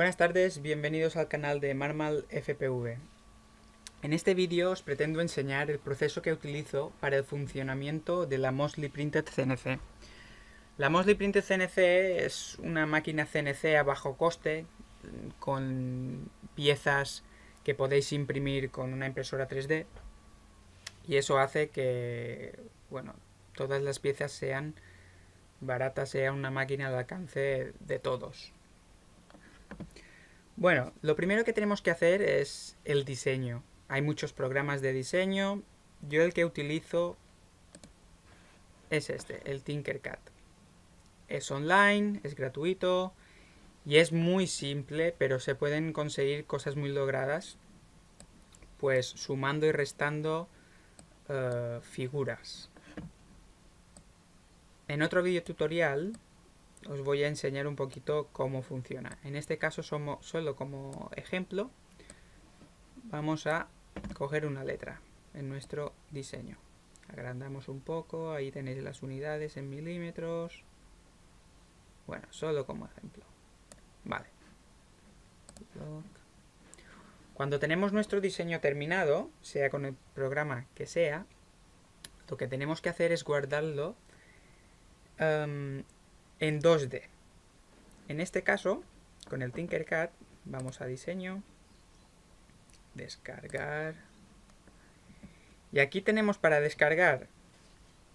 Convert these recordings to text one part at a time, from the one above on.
Buenas tardes, bienvenidos al canal de Marmal FPV. En este vídeo os pretendo enseñar el proceso que utilizo para el funcionamiento de la Mostly Printed CNC. La Mostly Printed CNC es una máquina CNC a bajo coste con piezas que podéis imprimir con una impresora 3D y eso hace que, bueno, todas las piezas sean baratas, sea una máquina al alcance de todos. Bueno, lo primero que tenemos que hacer es el diseño. Hay muchos programas de diseño. Yo el que utilizo es este, el Tinkercad. Es online, es gratuito y es muy simple, pero se pueden conseguir cosas muy logradas, pues sumando y restando figuras. En otro vídeo tutorial os voy a enseñar un poquito cómo funciona. En este caso, solo como ejemplo, vamos a coger una letra en nuestro diseño. Agrandamos un poco, ahí tenéis las unidades en milímetros. Bueno, solo como ejemplo. Vale. Cuando tenemos nuestro diseño terminado, sea con el programa que sea, lo que tenemos que hacer es guardarlo en 2D. En este caso, con el Tinkercad, vamos a diseño, descargar. Y aquí tenemos para descargar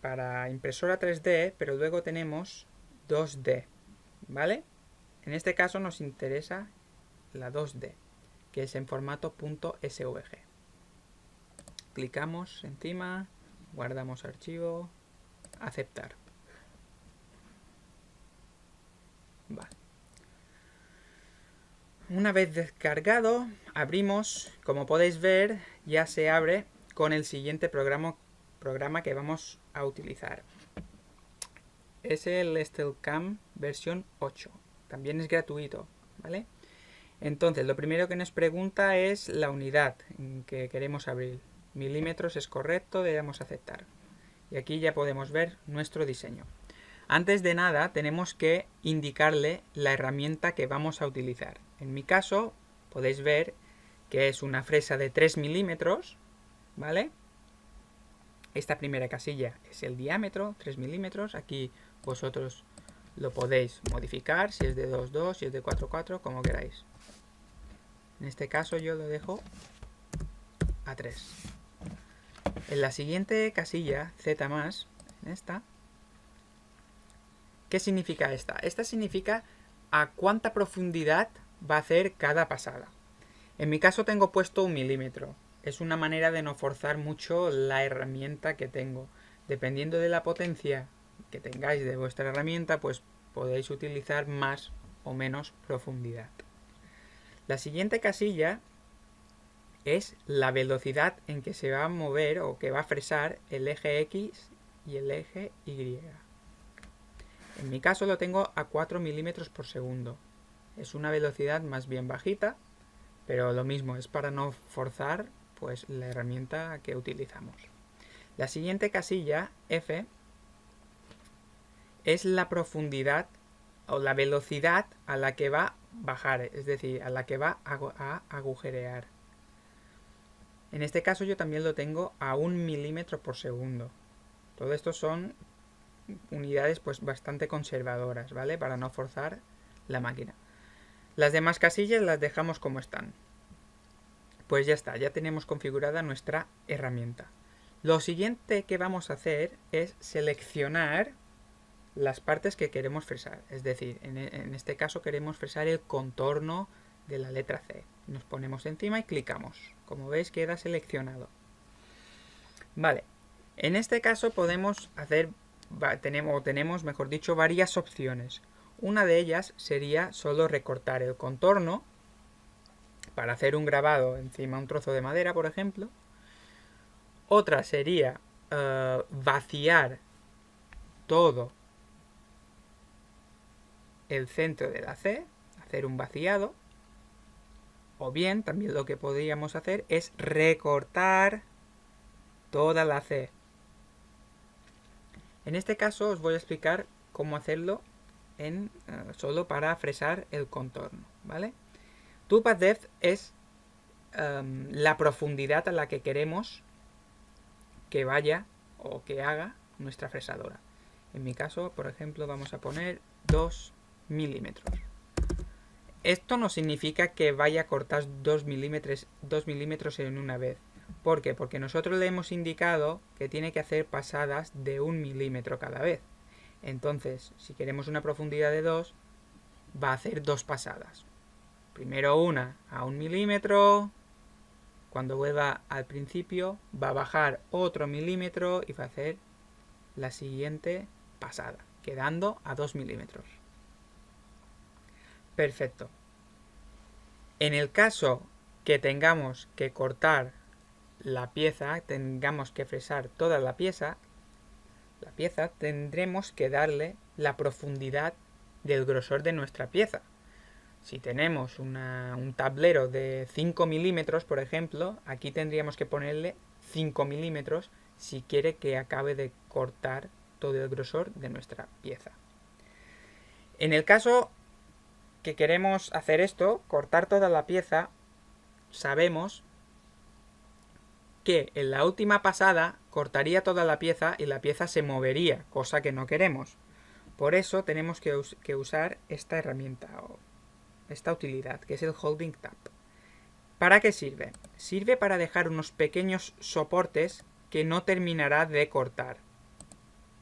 para impresora 3D, pero luego tenemos 2D, ¿vale? En este caso nos interesa la 2D, que es en formato .svg. Clicamos encima, guardamos archivo, aceptar. Vale. Una vez descargado, abrimos, como podéis ver, ya se abre con el siguiente programa que vamos a utilizar. Es el STLCAM versión 8. También es gratuito, ¿vale? Entonces, lo primero que nos pregunta es la unidad en que queremos abrir. Milímetros es correcto, le damos a aceptar. Y aquí ya podemos ver nuestro diseño. Antes de nada, tenemos que indicarle la herramienta que vamos a utilizar. En mi caso, podéis ver que es una fresa de 3 milímetros, ¿vale? Esta primera casilla es el diámetro, 3 milímetros. Aquí vosotros lo podéis modificar, si es de 2,2, si es de 4,4, como queráis. En este caso yo lo dejo a 3. En la siguiente casilla, Z+, en esta, ¿qué significa esta? Esta significa a cuánta profundidad va a hacer cada pasada. En mi caso tengo puesto 1 milímetro. Es una manera de no forzar mucho la herramienta que tengo. Dependiendo de la potencia que tengáis de vuestra herramienta, pues podéis utilizar más o menos profundidad. La siguiente casilla es la velocidad en que se va a mover o que va a fresar el eje X y el eje Y. En mi caso lo tengo a 4 milímetros por segundo. Es una velocidad más bien bajita, pero lo mismo, es para no forzar pues la herramienta que utilizamos. La siguiente casilla, F, es la profundidad o la velocidad a la que va a bajar, es decir, a la que va a agujerear. En este caso yo también lo tengo a 1 milímetro por segundo. Todo esto son unidades pues bastante conservadoras, ¿vale? Para no forzar la máquina. Las demás casillas las dejamos como están. Pues ya está, ya tenemos configurada nuestra herramienta. Lo siguiente que vamos a hacer es seleccionar las partes que queremos fresar. Es decir, en este caso queremos fresar el contorno de la letra C. Nos ponemos encima y clicamos. Como veis queda seleccionado. Vale, en este caso podemos hacer, tenemos mejor dicho, varias opciones. Una de ellas sería solo recortar el contorno para hacer un grabado encima de un trozo de madera, por ejemplo. Otra sería vaciar todo el centro de la C, hacer un vaciado. O bien, también lo que podríamos hacer es recortar toda la C. En este caso os voy a explicar cómo hacerlo solo para fresar el contorno, ¿vale? To path depth es la profundidad a la que queremos que vaya o que haga nuestra fresadora. En mi caso, por ejemplo, vamos a poner 2 milímetros. Esto no significa que vaya a cortar 2 milímetros en una vez. ¿Por qué? Porque nosotros le hemos indicado que tiene que hacer pasadas de 1 milímetro cada vez. Entonces, si queremos una profundidad de 2, va a hacer 2 pasadas. Primero una a 1 milímetro. Cuando vuelva al principio, va a bajar otro milímetro y va a hacer la siguiente pasada, quedando a 2 milímetros. Perfecto. En el caso que tengamos que cortar la pieza, tengamos que fresar toda la pieza, tendremos que darle la profundidad del grosor de nuestra pieza. Si tenemos un tablero de 5 milímetros, por ejemplo, aquí tendríamos que ponerle 5 milímetros si quiere que acabe de cortar todo el grosor de nuestra pieza. En el caso que queremos hacer esto, cortar toda la pieza, sabemos que en la última pasada cortaría toda la pieza y la pieza se movería, cosa que no queremos. Por eso tenemos que usar esta herramienta o esta utilidad, que es el Holding Tab. ¿Para qué sirve? Sirve para dejar unos pequeños soportes que no terminará de cortar.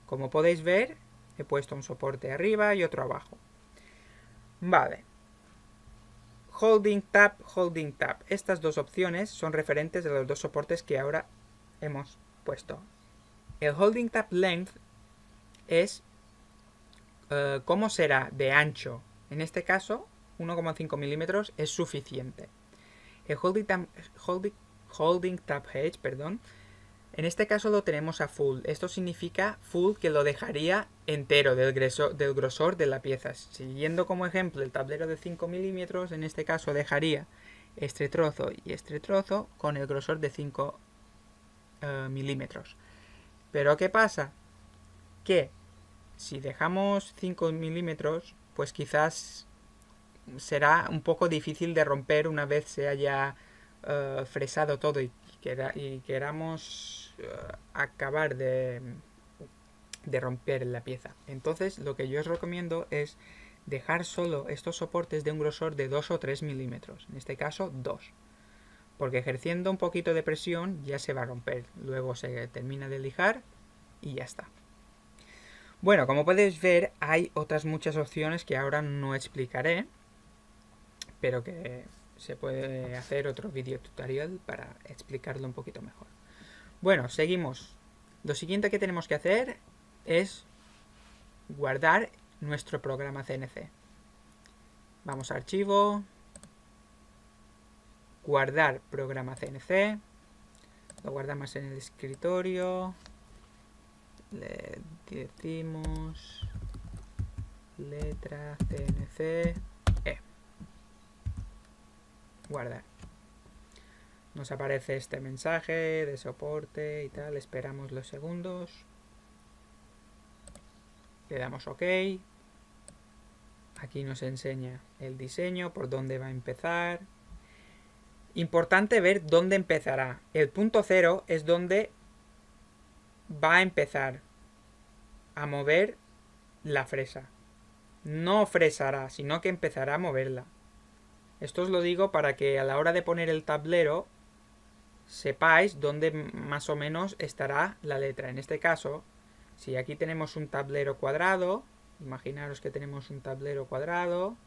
Como podéis ver, he puesto un soporte arriba y otro abajo. Vale. Holding Tab, Holding Tab. Estas dos opciones son referentes de los dos soportes que ahora hemos puesto. El Holding Tab Length es cómo será de ancho. En este caso, 1,5 milímetros es suficiente. El Holding Tab Edge, en este caso lo tenemos a full. Esto significa full, que lo dejaría entero del grosor de la pieza. Siguiendo como ejemplo el tablero de 5 milímetros, en este caso dejaría este trozo y este trozo con el grosor de 5 milímetros. Pero ¿qué pasa? Que si dejamos 5 milímetros, pues quizás será un poco difícil de romper una vez se haya fresado todo y queramos acabar de romper la pieza. Entonces lo que yo os recomiendo es dejar solo estos soportes de un grosor de 2 o 3 milímetros, en este caso 2, porque ejerciendo un poquito de presión ya se va a romper, luego se termina de lijar y ya está. Bueno, como podéis ver, hay otras muchas opciones que ahora no explicaré, pero que se puede hacer otro vídeo tutorial para explicarlo un poquito mejor. Bueno, seguimos. Lo siguiente que tenemos que hacer es guardar nuestro programa CNC. Vamos a archivo, guardar programa CNC, lo guardamos en el escritorio, le decimos letra CNC E. Guardar. Nos aparece este mensaje de soporte y tal, esperamos los segundos, le damos OK, aquí nos enseña el diseño, por dónde va a empezar. Importante ver dónde empezará. El punto 0 es donde va a empezar a mover la fresa. No fresará, sino que empezará a moverla. Esto os lo digo para que a la hora de poner el tablero sepáis dónde más o menos estará la letra. En este caso, si aquí tenemos un tablero cuadrado, imaginaros que tenemos un tablero cuadrado,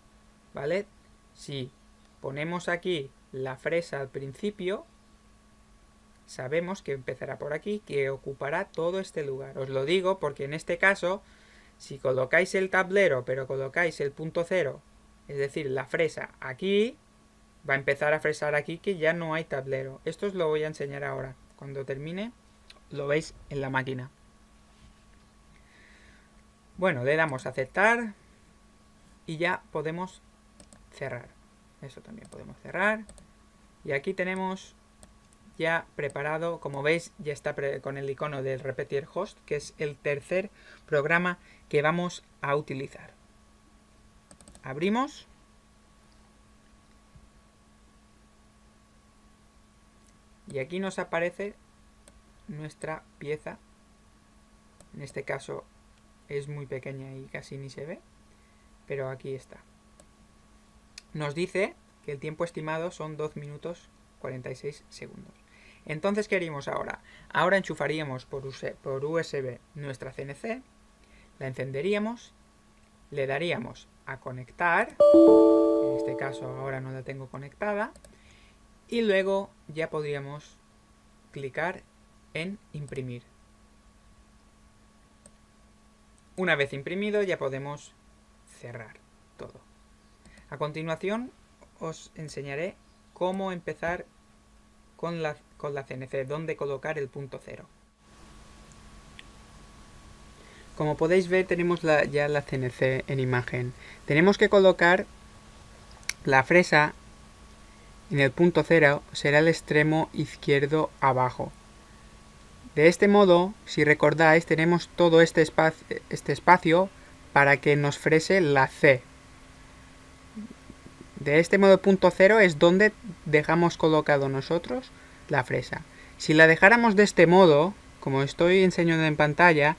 ¿vale? Si ponemos aquí la fresa al principio, sabemos que empezará por aquí, que ocupará todo este lugar. Os lo digo porque en este caso, si colocáis el tablero pero colocáis el punto 0, es decir, la fresa aquí, va a empezar a fresar aquí, que ya no hay tablero. Esto os lo voy a enseñar ahora. Cuando termine, lo veis en la máquina. Bueno, le damos a aceptar y ya podemos cerrar. Eso también podemos cerrar. Y aquí tenemos ya preparado, como veis, ya está con el icono del Repetier Host, que es el tercer programa que vamos a utilizar. Abrimos. Y aquí nos aparece nuestra pieza. En este caso es muy pequeña y casi ni se ve, pero aquí está. Nos dice que el tiempo estimado son 2 minutos 46 segundos. Entonces, ¿qué haríamos ahora? Ahora enchufaríamos por USB nuestra CNC, la encenderíamos, le daríamos a conectar, en este caso ahora no la tengo conectada, y luego ya podríamos clicar en imprimir. Una vez imprimido ya podemos cerrar todo. A continuación os enseñaré cómo empezar con la CNC, dónde colocar el punto cero. Como podéis ver, tenemos ya la CNC en imagen. Tenemos que colocar la fresa en el punto cero, será el extremo izquierdo abajo. De este modo, si recordáis, tenemos todo este espacio para que nos frese la C. De este modo, el punto cero es donde dejamos colocado nosotros la fresa. Si la dejáramos de este modo, como estoy enseñando en pantalla,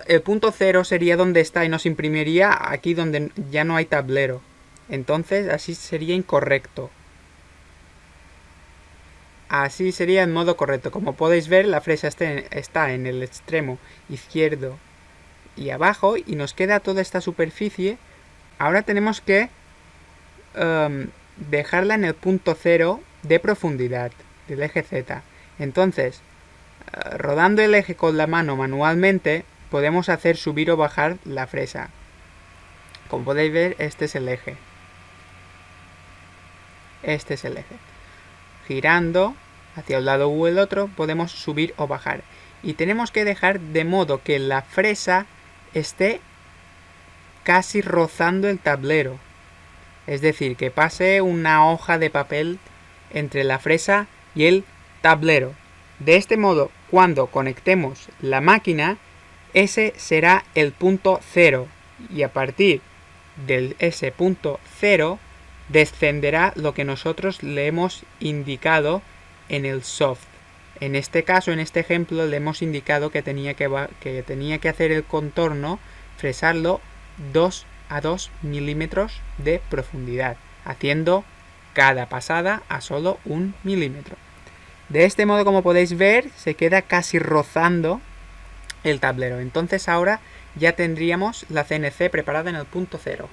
el punto cero sería donde está y nos imprimiría aquí donde ya no hay tablero. Entonces, así sería incorrecto. Así sería el modo correcto. Como podéis ver, la fresa está en el extremo izquierdo y abajo y nos queda toda esta superficie. Ahora tenemos que dejarla en el punto cero de profundidad del eje Z. Entonces, rodando el eje con la mano manualmente, podemos hacer subir o bajar la fresa. Como podéis ver, este es el eje. Este es el eje. Girando hacia un lado u el otro, podemos subir o bajar. Y tenemos que dejar de modo que la fresa esté casi rozando el tablero. Es decir, que pase una hoja de papel entre la fresa y el tablero. De este modo, cuando conectemos la máquina, ese será el punto cero. Y a partir de ese punto cero, descenderá lo que nosotros le hemos indicado en el soft. En este caso, en este ejemplo, le hemos indicado que tenía que hacer el contorno, fresarlo 2 a 2 milímetros de profundidad, haciendo cada pasada a solo 1 milímetro. De este modo, como podéis ver, se queda casi rozando el tablero. Entonces ahora ya tendríamos la CNC preparada en el punto cero.